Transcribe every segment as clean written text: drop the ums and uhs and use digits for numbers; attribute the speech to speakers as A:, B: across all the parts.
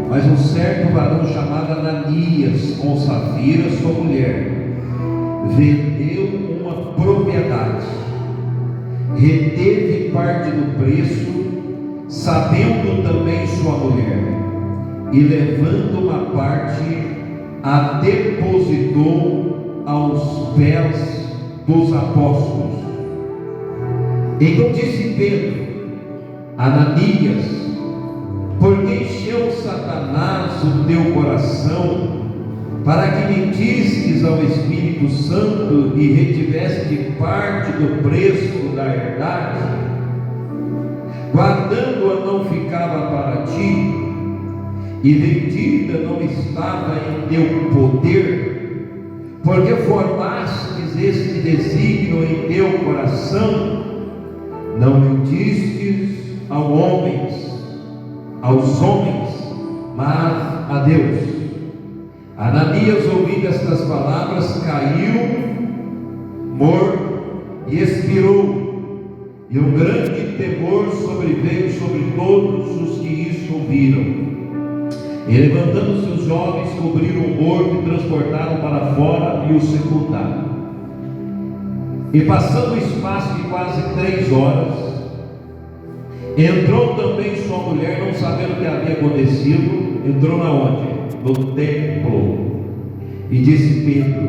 A: Mas um certo varão chamado Ananias, com Safira, sua mulher, vendeu uma propriedade, reteve parte do preço, sabendo também sua mulher, e levando uma parte, a depositou aos pés dos apóstolos. Então disse Pedro: Ananias, por que encheu Satanás o teu coração, para que mentistes ao Espírito Santo e retiveste parte do preço da herdade? Guardando-a não ficava para ti, e vendida não estava em teu poder, porque formastes este desígnio em teu coração, não mentistes aos homens, mas a Deus. Ananias, ouvindo estas palavras, caiu morto e expirou, e um grande temor sobreveio sobre todos os que isso ouviram. E levantando-se os jovens, cobriram o morto e transportaram para fora e o sepultaram. E passando o espaço de quase 3 horas, entrou também sua mulher, não sabendo o que havia acontecido. Entrou na onde? No templo. E disse Pedro: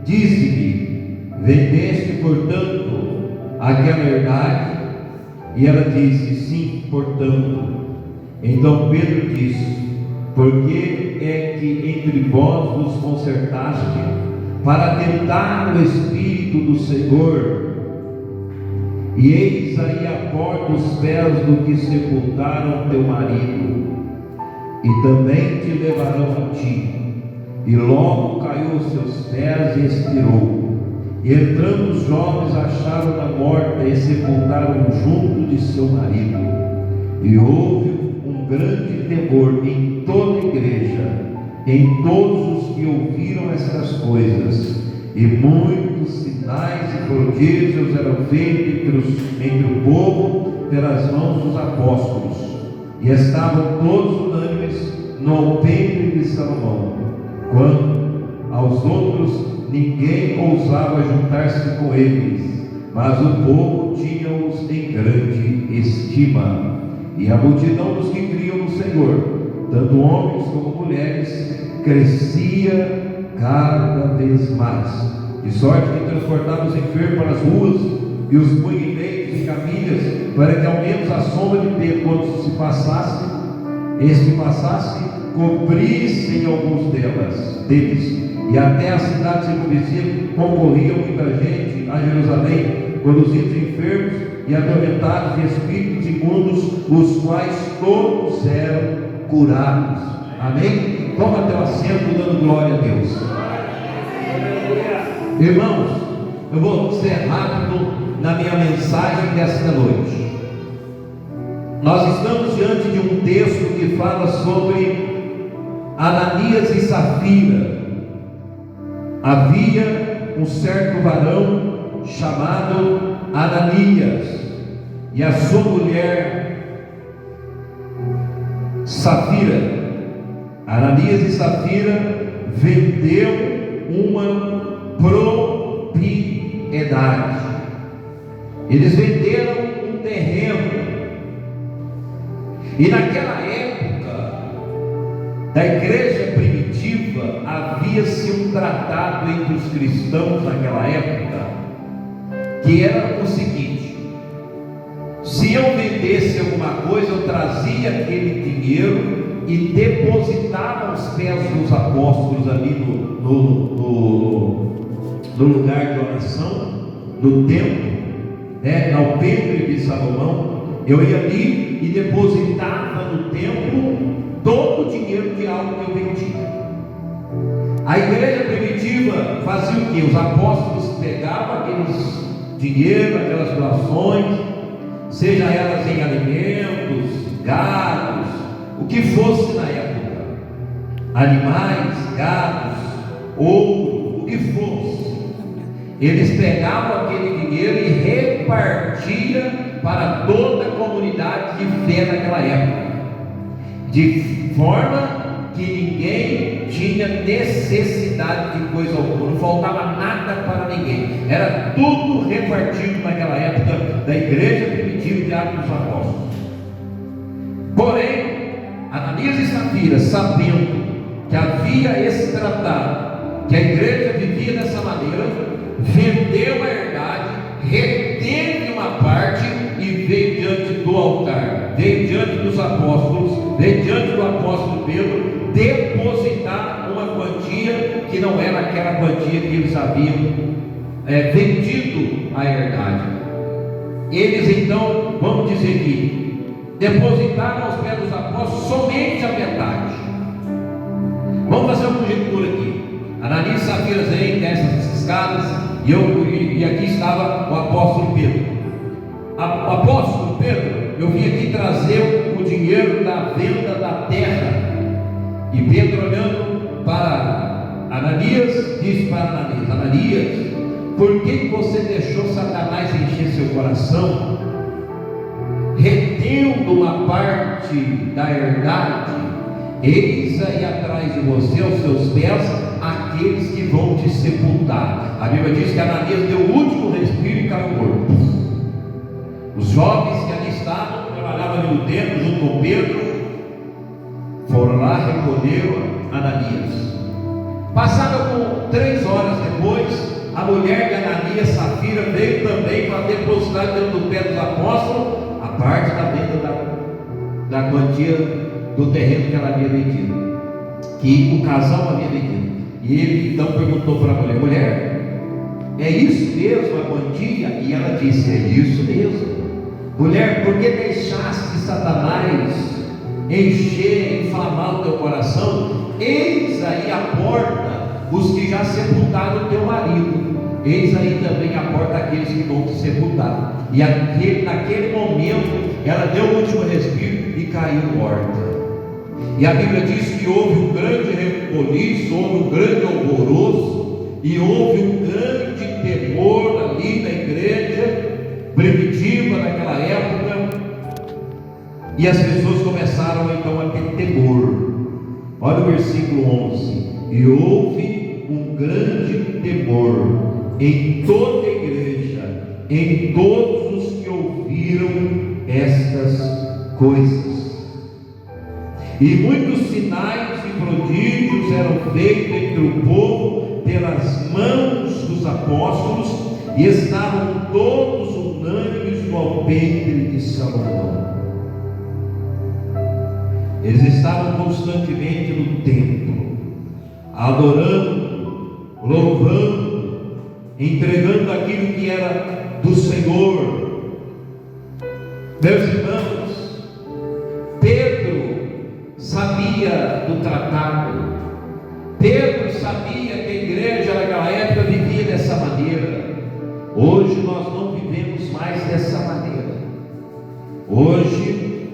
A: dize-me, vendeste portanto aquela herdade? E ela disse: sim, portanto. Então Pedro disse: por que é que entre vós vos concertaste para tentar o Espírito do Senhor? E eis aí a porta os pés do que sepultaram teu marido, e também te levarão a ti. E logo caiu aos seus pés e expirou. E entrando os jovens, acharam-na morta e sepultaram junto de seu marido. E houve um grande temor em toda a igreja, em todos os que ouviram estas coisas, e muitos sinais e prodígios eram feitos entre o povo pelas mãos dos apóstolos, e estavam todos unânimes no alpendre de Salomão. Quanto aos outros, ninguém ousava juntar-se com eles, mas o povo tinha-os em grande estima. E a multidão dos que criam no Senhor, tanto homens como mulheres, crescia cada vez mais, de sorte que transportava os enfermos para as ruas e os punheiros em camilhas, para que ao menos a sombra de Pedro, quando se passasse, cobrissem alguns deles. E até a cidade circunvizinha concorria muita gente a Jerusalém, conduzindo enfermos e atormentados de espíritos imundos, os quais todos eram curados. Amém? Toma teu assento, dando glória a Deus. Irmãos, eu vou ser rápido na minha mensagem desta noite. Nós estamos diante de um texto que fala sobre Ananias e Safira. Havia um certo varão chamado Ananias, e a sua mulher Safira. Ananias e Safira vendeu uma propriedade. Eles venderam um terreno. E naquela época da igreja primitiva, havia-se um tratado entre os cristãos naquela época, que era o seguinte: se eu vendesse alguma coisa, eu trazia aquele dinheiro e depositava aos pés dos apóstolos ali no lugar de oração, no templo, no alpendre de Salomão. Eu ia ali e depositava no templo todo o dinheiro de algo que eu vendia. A igreja primitiva fazia o que? Os apóstolos pegavam aqueles dinheiro, aquelas doações, seja elas em alimentos, gados, o que fosse na época, animais, gados, ouro, o que fosse, eles pegavam aquele dinheiro e repartiam para toda a comunidade de fé naquela época. de forma que ninguém tinha necessidade de coisa alguma, não faltava nada para ninguém, era tudo repartido naquela época da igreja primitiva de Atos dos Apóstolos. Porém, Ananias e Safira, sabendo que havia esse tratado, que a igreja vivia dessa maneira, vendeu a herdade, reteve uma parte e veio diante do altar, veio diante dos apóstolos, veio diante do apóstolo Pedro, depositar uma quantia que não era aquela quantia que eles haviam vendido a herdade. Eles então, vamos dizer que depositaram aos pés dos apóstolos somente a metade. Vamos fazer uma conjectura aqui. Ananias e Safira vêm, descem essas escadas, e aqui estava o apóstolo Pedro. O apóstolo Pedro, eu vim aqui trazer o dinheiro da venda da terra. E Pedro, olhando para Ananias, disse para Ananias: Ananias, por que você deixou Satanás encher seu coração, retendo uma parte da herdade? Eis aí atrás de você, aos seus pés, aqueles que vão te sepultar. A Bíblia diz que Ananias deu o último respiro e caiu morto. Os jovens que ali estavam, trabalhavam ali no templo junto com Pedro, foram lá, recolheram Ananias. Passaram 3 horas depois, a mulher de Ananias, Safira, veio também para depositar dentro do pé dos apóstolos a parte da venda da quantia do terreno que ela havia vendido, que o casal havia vendido. E ele então perguntou para a mulher: mulher, é isso mesmo a quantia? E ela disse: é isso mesmo. Mulher, por que deixaste Satanás encher, inflamar o teu coração? Eis aí a porta os que já sepultaram o teu marido, eis aí também a porta aqueles que vão te sepultar. E naquele momento ela deu o último respiro e caiu morta. E a Bíblia diz que houve um grande reboliço, houve um grande alvoroço, e houve um grande temor ali na igreja primitiva naquela época, e as pessoas começaram então a ter temor. Olha o versículo 11: e houve um grande temor em toda a igreja, em todos os que ouviram estas coisas. E muitos sinais e prodígios eram feitos entre o povo pelas mãos dos apóstolos, e estavam todos unânimes no alpendre de Salomão. Eles estavam constantemente no templo, adorando, louvando, entregando aquilo que era do Senhor. Meus irmãos, Pedro sabia do tratado. Pedro sabia que a igreja naquela época vivia dessa maneira. Hoje nós não vivemos mais dessa maneira. Hoje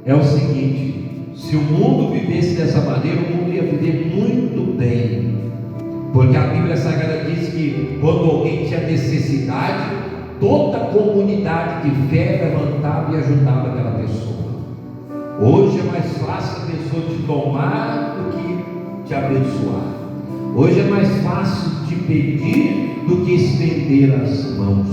A: é o seguinte: se o mundo vivesse dessa maneira, o mundo ia viver muito bem, porque a Bíblia Sagrada diz que quando alguém tinha necessidade, toda a comunidade de fé levantava e ajudava aquela pessoa. Hoje é mais fácil a pessoa te tomar do que te abençoar. Hoje é mais fácil te pedir do que estender as mãos.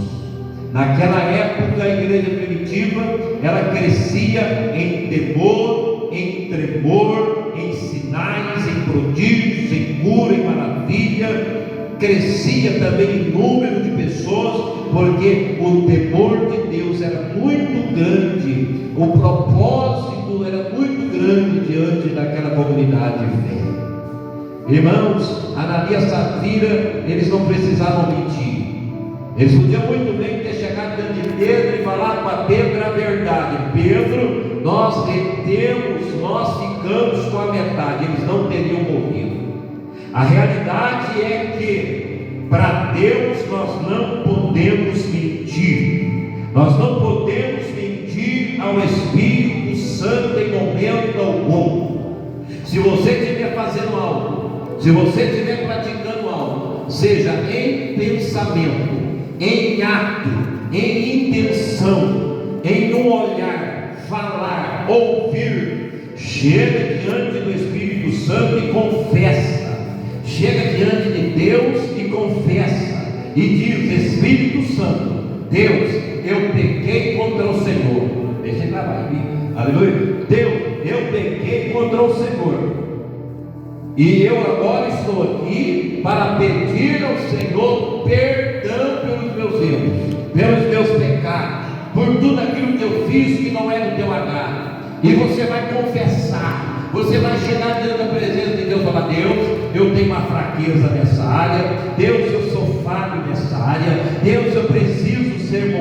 A: Naquela época a igreja primitiva, ela crescia em temor, em tremor, em sinais, em prodígios, em cura, em maravilha. Crescia também em número de pessoas, porque o temor de Deus era muito grande, o propósito era muito grande diante daquela comunidade de fé. Irmãos, Ananias e Safira, eles não precisavam mentir. Eles podiam muito bem ter chegado diante de Pedro e falado para Pedro a verdade: Pedro, nós retemos, nós ficamos com a metade. Eles não teriam morrido. A realidade é que para Deus nós não podemos mentir. Nós não podemos mentir ao Espírito Santo em momento algum. Se você estiver fazendo algo, se você estiver praticando algo, seja em pensamento, em ato, em intenção, em um olhar, falar, ouvir, chega diante do Espírito Santo e confessa, chega diante de Deus e confessa, e diz: Espírito Santo, Deus, eu pequei contra o Senhor. Deixa ele gravar em mim. Aleluia. Deus, eu pequei contra o Senhor, e eu agora estou aqui para pedir ao Senhor perdão pelos meus erros, pelos meus pecados, por tudo aquilo que eu fiz que não é do teu agrado. E você vai confessar, você vai chegar diante da presença de Deus e falar: Deus, eu tenho uma fraqueza nessa área, Deus, eu sou falho nessa área, Deus, eu preciso ser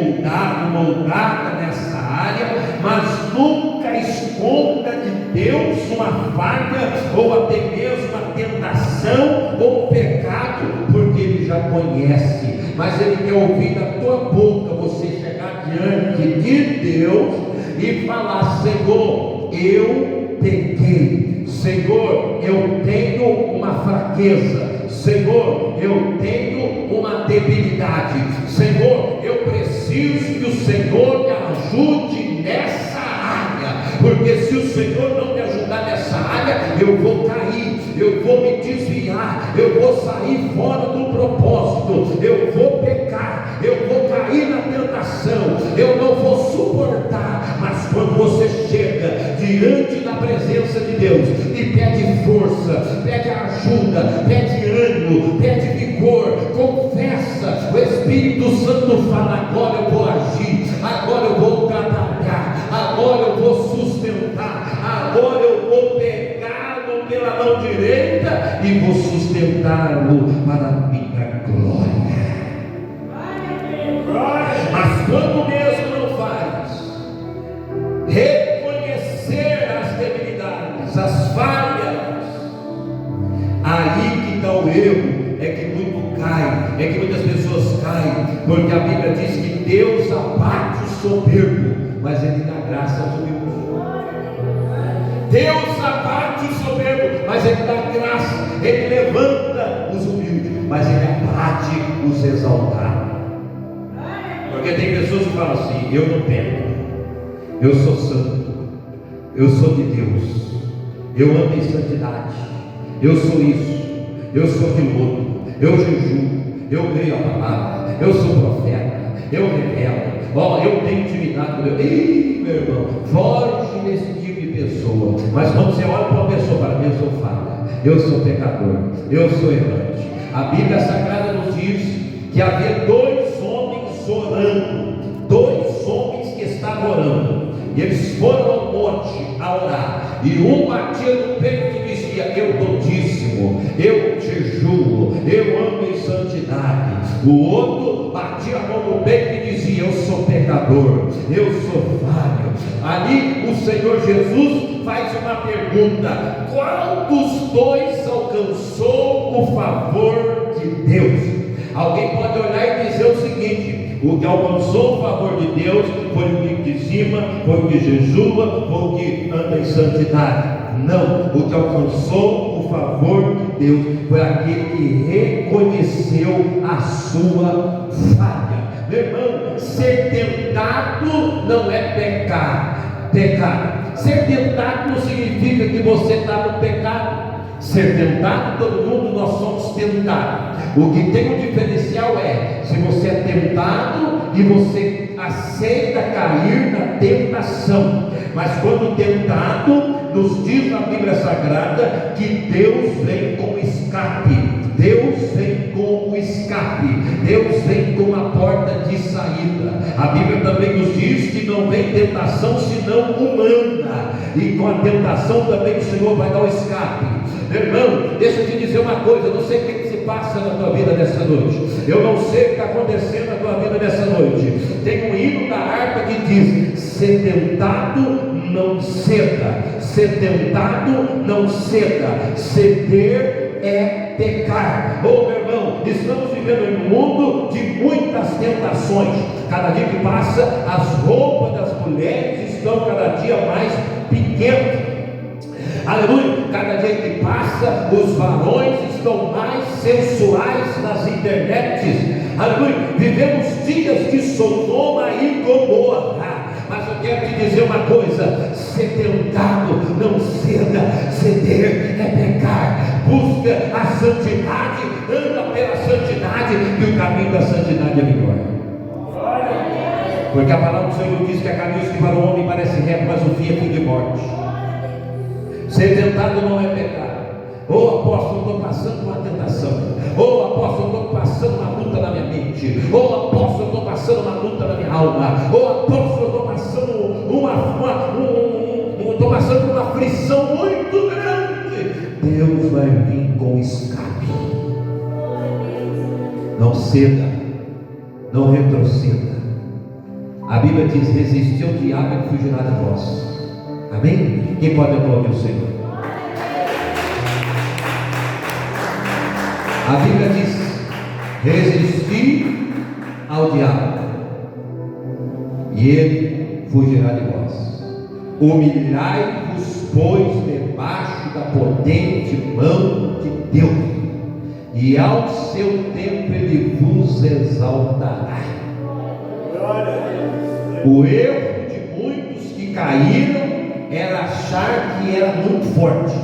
A: moldada nessa área, mas nunca esconda de Deus uma falha, ou até mesmo uma tentação, ou um pecado, porque Ele já conhece, mas Ele quer ouvir da tua boca você chegar diante de Deus e falar: Senhor, eu pequei, Senhor, eu tenho uma fraqueza, Senhor, eu tenho uma debilidade, Senhor, eu preciso que o Senhor me ajude nessa área, porque se o Senhor não me ajudar nessa área, eu vou cair, eu vou me desviar, eu vou sair fora do propósito, eu vou pecar, eu vou cair na tentação, eu não vou suportar. Mas quando você chega diante da presença de Deus e pede força, pede ajuda, pede ânimo, pede vigor, confessa, o Espírito Santo fala: agora eu vou agir, agora eu vou trabalhar, agora eu vou sustentar, agora eu vou pegá-lo pela mão direita e vou sustentá-lo para a minha glória. Mas quando mesmo não faz, reconhecer as debilidades, as falhas, aí que está o erro, é que muito cai, é que muitas pessoas caem, porque a Bíblia diz que Deus abate o soberbo, mas Ele dá graça aos humildes. Deus abate o soberbo, mas Ele dá graça, Ele levanta os humildes, mas Ele abate os exaltados. Porque tem pessoas que falam assim: eu não peco, eu sou santo, eu sou de Deus, eu ando em santidade, eu sou isso, eu sou aquilo outro, eu jejuo, eu leio a palavra, eu sou profeta, eu revelo, eu tenho intimidade com Deus. Ih, meu irmão, foge desse tipo de pessoa. Mas quando você olha para uma pessoa e fala: eu sou falha, eu sou pecador, eu sou errante. A Bíblia Sagrada nos diz que havia dois homens orando, dois homens que estavam orando, e eles foram ao monte a orar, e um batia no peito e dizia: eu dou dízimo, eu jejuo, eu ando em santidade. O outro batia a mão no peito e dizia: eu sou pecador, eu sou falho. Ali o Senhor Jesus faz uma pergunta: qual dos dois alcançou o favor de Deus? Alguém pode olhar e dizer o seguinte: o que alcançou o favor de Deus foi o que dizima, foi o que jejua, foi o que anda em santidade. Não, o que alcançou o favor de Deus foi aquele que reconheceu a sua falha. Meu irmão, ser tentado não é pecar. Ser tentado não significa que você está no pecado. Ser tentado, todo mundo nós somos tentados. O que tem um diferencial é se você é tentado e você aceita cair na tentação. Mas quando tentado, nos diz na Bíblia Sagrada que Deus vem com escape. Deus vem com o escape, Deus vem com a porta de saída. A Bíblia também nos diz que não vem tentação senão humana, e com a tentação também o Senhor vai dar o escape. Meu irmão, deixa eu te dizer uma coisa: eu não sei o que se passa na tua vida nessa noite, eu não sei o que está acontecendo na tua vida nessa noite. Tem um hino da harpa que diz: ser tentado não ceda, ser tentado não ceda, ceder é pecar. Oh, meu irmão, estamos vivendo em um mundo de muitas tentações. Cada dia que passa, as roupas das mulheres estão cada dia mais pequenas. Aleluia. Cada dia que passa, os varões estão mais sensuais nas internets. Aleluia. Vivemos dias de Sodoma e Gomorra. Mas o que quero te dizer uma coisa: ser tentado não ceda, ceder é pecar. Busca a santidade, anda pela santidade, que o caminho da santidade é melhor. Porque a palavra do Senhor diz que há caminhos que para o homem parece reto, mas o fim é fim de morte. Ser tentado não é pecado. Ô apóstolo, estou passando uma tentação. Ô apóstolo, estou passando uma luta na minha mente. Ô apóstolo, estou passando uma luta na minha alma. Ô apóstolo, estou passando estou passando por uma aflição muito grande. Deus vai vir com escape. Não ceda, não retroceda. A Bíblia diz: resistiu o diabo e fugirá de vós. Amém? Quem pode aplaudir o Senhor? A Bíblia diz: resisti ao diabo e ele fugirá de vós. Humilhai-vos, pois, debaixo da potente mão de Deus, e ao seu tempo ele vos exaltará. O erro de muitos que caíram era achar que era muito forte.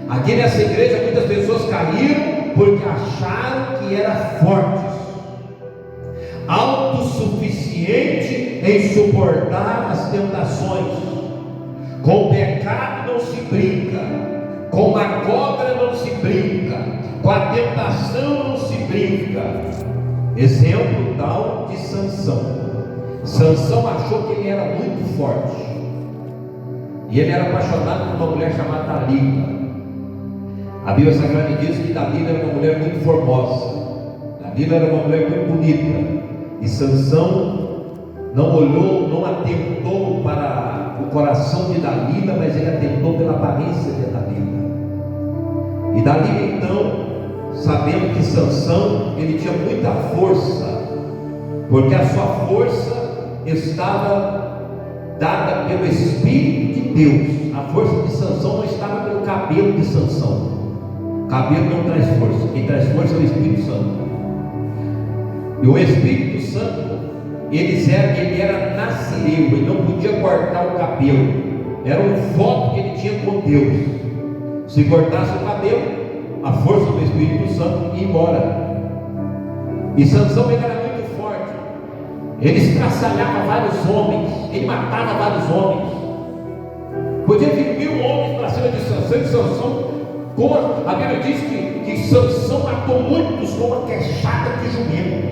A: Aqui nessa igreja muitas pessoas caíram porque acharam que eram fortes, autossuficiente em suportar as tentações. Com o pecado não se brinca, com a cobra não se brinca, com a tentação não se brinca. Exemplo tal de Sansão. Sansão achou que ele era muito forte, e ele era apaixonado por uma mulher chamada Dalila. A Bíblia Sagrada diz que Dalila era uma mulher muito formosa. Dalila era uma mulher muito bonita. E Sansão não olhou, não atentou para o coração de Dalila, mas ele atentou pela aparência de Dalila. E Dalila então, sabendo que Sansão, ele tinha muita força, porque a sua força estava dada pelo Espírito de Deus. A força de Sansão não estava pelo cabelo de Sansão. Cabelo não traz força, quem traz força é o Espírito Santo. E o Espírito Santo, ele era nazireu, ele não podia cortar o cabelo, era um voto que ele tinha com Deus. Se cortasse o cabelo, a força do Espírito Santo ia embora. E Sansão, ele era muito forte, ele estraçalhava vários homens, ele matava vários homens. Podia vir 1000 homens para cima de Sansão, e Sansão, a Bíblia diz que Sansão matou muitos com uma queixada de jumento,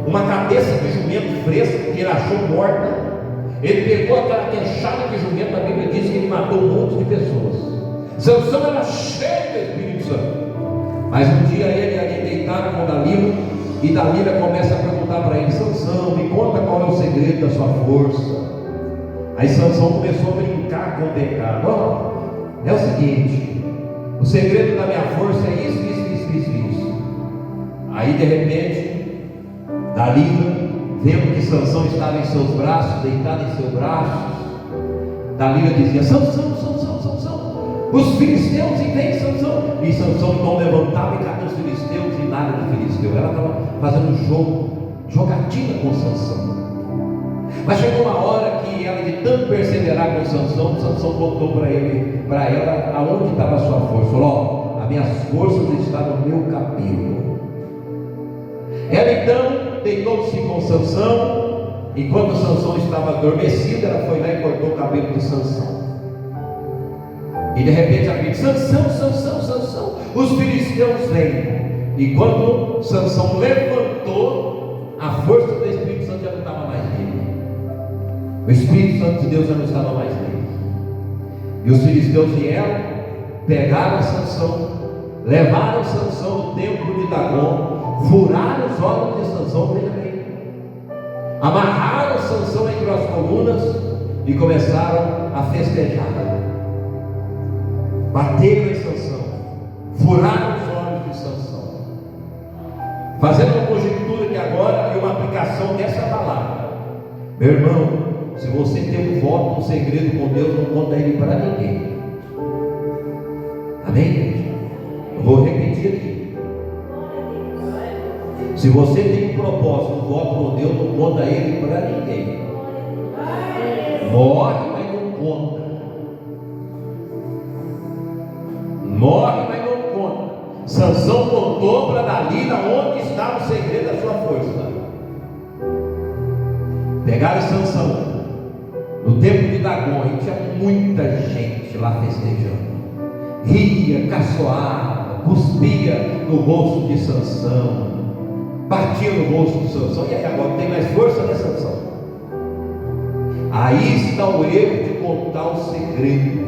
A: uma cabeça de jumento fresca que ele achou morta. Ele pegou aquela queixada de jumento, a Bíblia diz que ele matou um monte de pessoas. Sansão era cheio do Espírito Santo. Mas um dia ele ali deitado com Dalila, e Dalila começa a perguntar para ele: Sansão, me conta qual é o segredo da sua força. Aí Sansão começou a brincar com o pecado. É o seguinte, o segredo da minha força é isso. Aí de repente, Dalila, vendo que Sansão estava em seus braços, deitado em seus braços, Dalila dizia: Sansão, os filisteus, e vem Sansão. E Sansão então levantava e cadê os filisteus? E nada de filisteu. Ela estava fazendo jogatina com Sansão. Mas chegou uma hora que ela, de tanto perseverar com Sansão contou para ela aonde estava a sua força. Falou: as minhas forças estão no meu cabelo. Ela então deitou-se com Sansão. Enquanto Sansão estava adormecido, ela foi lá e cortou o cabelo de Sansão. E de repente ela disse: Sansão, os filisteus vêm. E quando Sansão levantou, a força do Espírito Santo já não estava mais nele. O Espírito Santo de Deus já não estava mais nele. E os filisteus vieram, pegaram Sansão, levaram Sansão ao templo de Dagom, furaram os olhos de Sansão, amarraram Sansão entre as colunas e começaram a festejar. Bateram em Sansão, furaram os olhos de Sansão, fazendo uma conjectura que agora é uma aplicação dessa palavra. Meu irmão, se você tem um voto, um segredo com Deus, não conta ele para ninguém. Amém, igreja? Eu vou repetir aqui. Se você tem um propósito, um voto com Deus, não conta ele para ninguém. Morre, mas não conta. Morre, mas não conta. Sansão contou para Dalila onde estava o segredo da sua força. Pegaram Sansão no templo de Dagon, e tinha muita gente lá festejando. Ria, caçoava, cuspia no rosto de Sansão, batia no rosto de Sansão. E aí, agora tem mais força, né, Sansão? Aí está o erro de contar o segredo.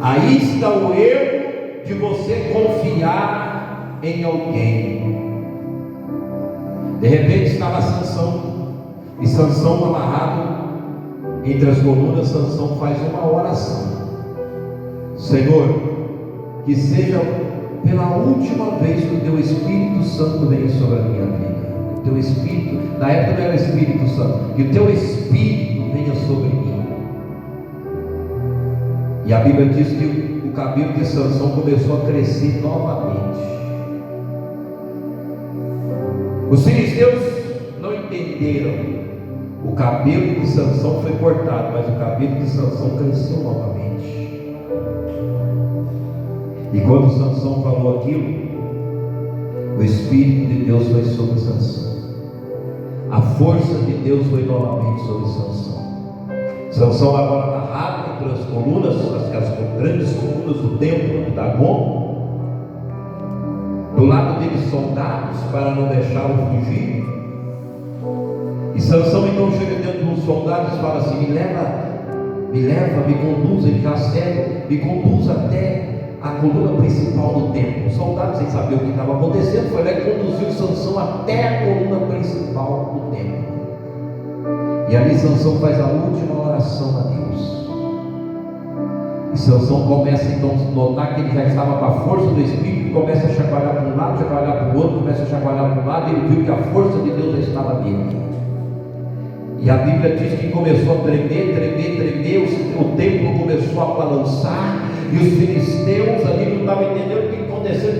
A: Aí está o erro de você confiar em alguém. De repente estava Sansão, e Sansão amarrado entre as colunas. Sansão faz uma oração: Senhor, que seja pela última vez que o Teu Espírito Santo venha sobre a minha vida. O Teu Espírito, na época não era o Espírito Santo, que o Teu Espírito venha sobre mim. E a Bíblia diz que o cabelo de Sansão começou a crescer novamente. Os filisteus não entenderam. O cabelo de Sansão foi cortado, mas o cabelo de Sansão cresceu novamente. E quando Sansão falou aquilo, o Espírito de Deus foi sobre Sansão. A força de Deus foi novamente sobre Sansão. Sansão agora amarrado entre as colunas, as grandes colunas do templo de Dagon. Do lado dele soldados para não deixá-lo fugir. E Sansão então chega dentro dos soldados e fala assim: me leva, me conduz. Ele já cego, me conduz até a coluna principal do templo. Os soldados, sem saber o que estava acontecendo, foi lá e conduziu Sansão até a coluna principal do templo. E ali Sansão faz a última oração a Deus. E Sansão começa então a notar que ele já estava com a força do Espírito, começa a chacoalhar para um lado, chacoalhar para o outro, começa a chacoalhar para um lado, e ele viu que a força de Deus já estava nele. E a Bíblia diz que começou a tremer, o templo começou a balançar, e os filisteus ali não estavam entendendo o que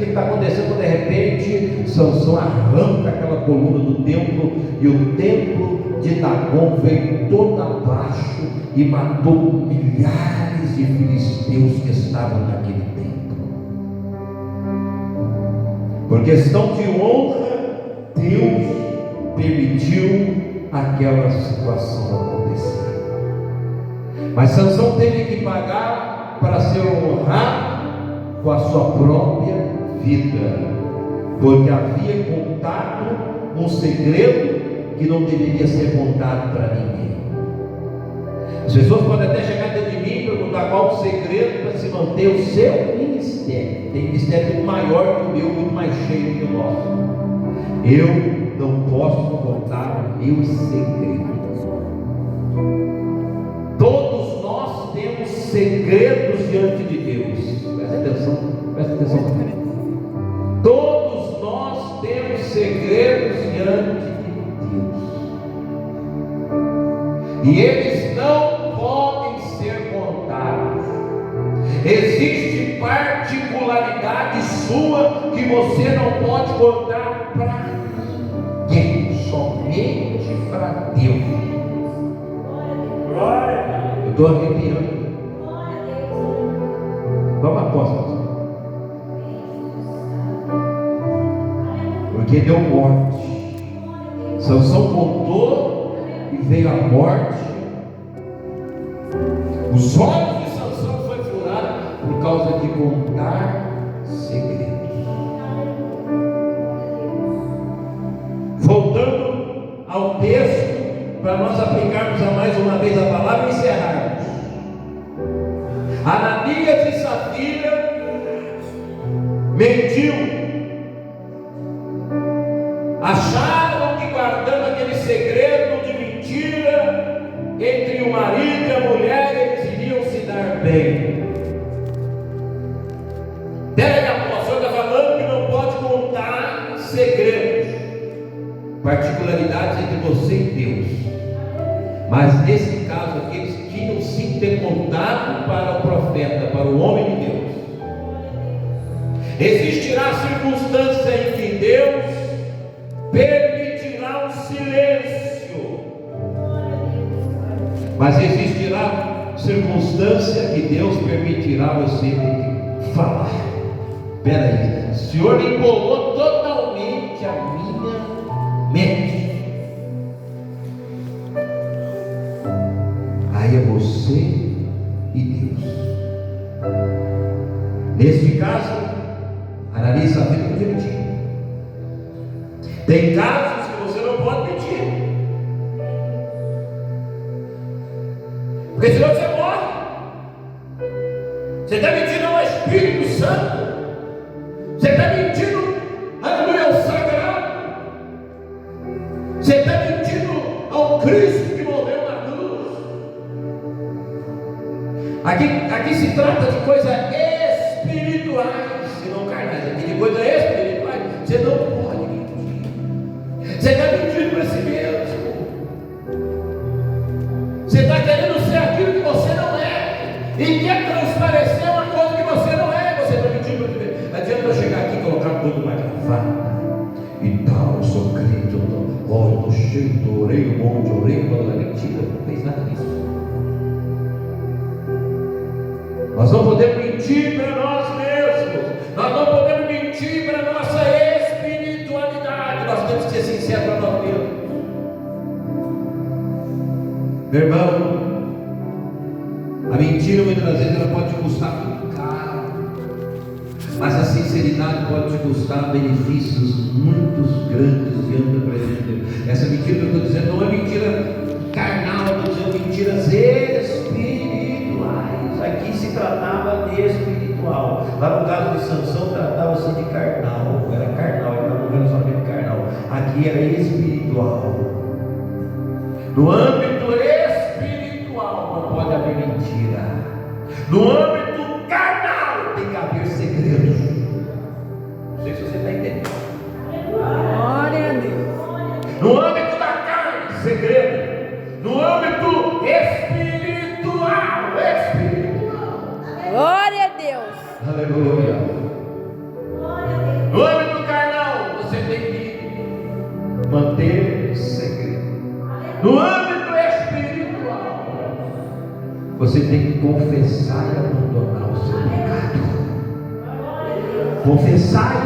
A: está acontecendo. De repente, Sansão arranca aquela coluna do templo, e o templo de Dagon veio todo abaixo e matou milhares de filisteus que estavam naquele templo. Por questão de honra, Deus permitiu aquela situação acontecer. Mas Sansão teve que pagar para ser honrado com a sua própria vida, porque havia contado um segredo que não deveria ser contado para ninguém. As pessoas podem até chegar dentro de mim e perguntar qual o segredo para se manter o seu ministério. Tem ministério muito maior que o meu, muito mais cheio que o nosso. Eu não posso contar o meu segredo. Todos nós temos segredos diante de Deus. Presta atenção, presta atenção. Todos nós temos segredos diante de Deus, e eles não podem ser contados. Existe particularidade sua que você não pode contar para ninguém, somente para Deus. Eu estou arrepiando. Toma posse, porque deu morte. Sansão contou e veio a morte. Os olhos de Sansão foi furado por causa de contar segredos. Voltando ao texto, para nós aplicarmos a mais uma vez a palavra e encerrarmos. Ananias e Safira mentiu, acharam que guardando aquele segredo de mentira entre o marido e a mulher eles iriam se dar bem. Pega a apóstolo está falando que não pode contar segredos, particularidades entre você e Deus. Mas nesse caso aqui eles tinham sim ter contado para o profeta, para o homem de Deus. Existirá circunstância em que Deus permitirá um silêncio, mas Deus permitirá você falar. Espera aí, o Senhor embolou totalmente a minha mente. Aí é você e Deus. Neste caso, analise a vida direitinho. Tem casos que você não pode mentir, porque senão você morre. Você está mentindo ao Espírito Santo. Você está mentindo, aleluia, ao sagrado. Você está mentindo ao Cristo que morreu na cruz. Aqui se trata de coisas espirituais e não carnais. Aqui de coisas espirituais. Você não pode mentir. Você está mentindo para si mesmo. Você está querendo ser aquilo que você não é e quer transparecer uma coisa que você não é. Você está mentindo para si mesmo. Adianta eu chegar aqui e colocar tudo numa gravata e tal, eu sou crente, eu estou cheio, orei um monte, orei, não é mentira, não fez nada disso. Nós não podemos mentir para nós mesmos, nós não podemos mentir para a nossa espiritualidade, nós temos que ser sinceros para nós mesmos. Meu irmão, a mentira muitas vezes ela pode te custar muito caro, mas a sinceridade pode te custar benefícios muito grandes diante da presença de Deus. Essa mentira que eu estou dizendo não é mentira carnal, eu estou dizendo mentiras espirituais. Aqui se tratava de espiritual. Lá no caso de Sansão tratava-se de carnal. Era carnal, ele estava no relacionamento carnal. Aqui era espiritual. No âmbito espiritual não pode haver mentira. No âmbito carnal tem que haver segredos. Não sei se você está entendendo.
B: Glória a Deus.
A: No âmbito da carne, segredo. No âmbito espiritual.
B: Glória a Deus.
A: Aleluia. No âmbito carnal, você tem que manter segredo. No âmbito espiritual, você tem que confessar e abandonar o seu pecado. Confessai,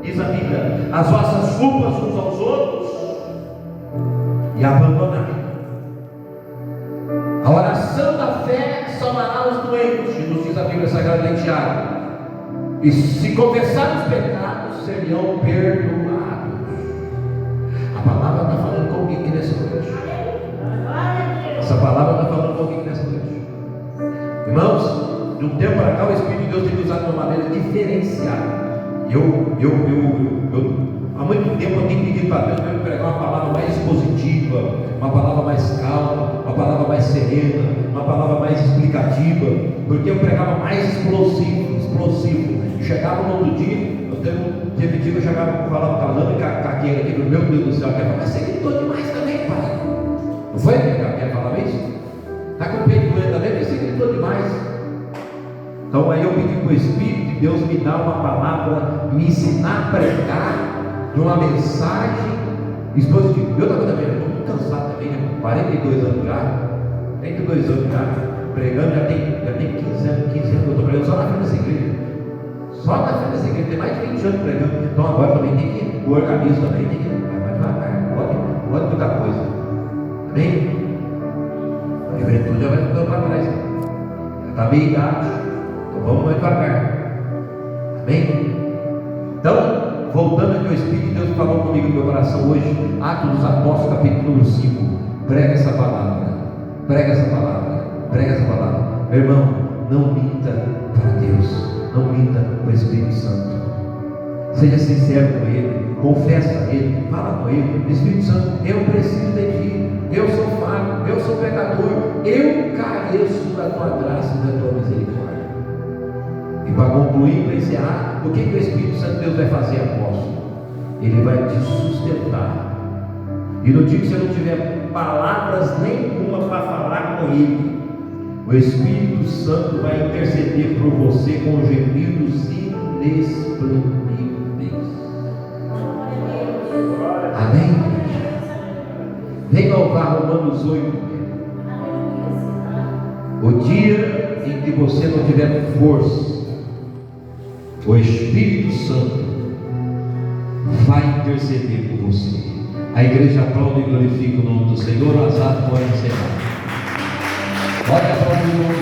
A: diz a Bíblia, as vossas culpas uns aos outros e abandonar. A oração da fé salvará os doentes, nos diz a Bíblia Sagrada de Tiago. E se confessar os pecados, serão perdoados. A palavra está falando comigo aqui nessa noite. Essa palavra está falando comigo nessa noite. Irmãos, de um tempo para cá o Espírito de Deus tem me usado de uma maneira diferenciada. Há muito tempo eu tenho pedido para Deus para eu pregar uma palavra mais positiva, uma palavra mais calma, uma palavra mais serena, uma palavra mais explicativa, porque eu pregava mais explosivo. E chegava no outro dia, teve dia que eu chegava, falava calando e caqueira aqui, meu Deus do céu, mas você gritou demais também, pai. Não foi? Quer falar isso? Está com o peito doendo também, mas você gritou demais. Então aí eu pedi para o Espírito de Deus me dar uma palavra, me ensinar a pregar de uma mensagem expositiva. Eu estava também, estou muito cansado também, né? 42 anos já, 32 anos já, pregando, já tem 15 anos que eu estou pregando só na frente dessa igreja. Só na frente dessa igreja, tem mais de 20 anos pregando. Então agora também tem que, o organismo também tem que, vai devagar, pode muita coisa. Amém? A juventude já vai ficando para trás. Já está meia idade. Então vamos mais devagar. Amém? Então, voltando aqui ao Espírito de Deus falou comigo no meu coração hoje, Atos dos Apóstolos, capítulo 5. Prega essa palavra. Prega essa palavra. Prega essa palavra. Meu irmão, não minta para Deus. Não minta para o Espírito Santo. Seja sincero com Ele. Confessa a Ele. Fala com Ele. Espírito Santo, eu preciso de Ti. Eu sou falho. Eu sou pecador. Eu careço da Tua graça e da Tua misericórdia. E para concluir, para encerrar, o que o Espírito Santo de Deus vai fazer, apóstolo? Ele vai te sustentar. E no dia que você não tiver palavras nenhuma para falar com Ele, o Espírito Santo vai interceder por você com gemidos inexprimíveis. Amém? Vem louvar Romanos 8. O dia em que que você não tiver força, o Espírito Santo vai interceder por você. A igreja aplaude e glorifica o nome do Senhor. O azar pode encerrar. Olha para o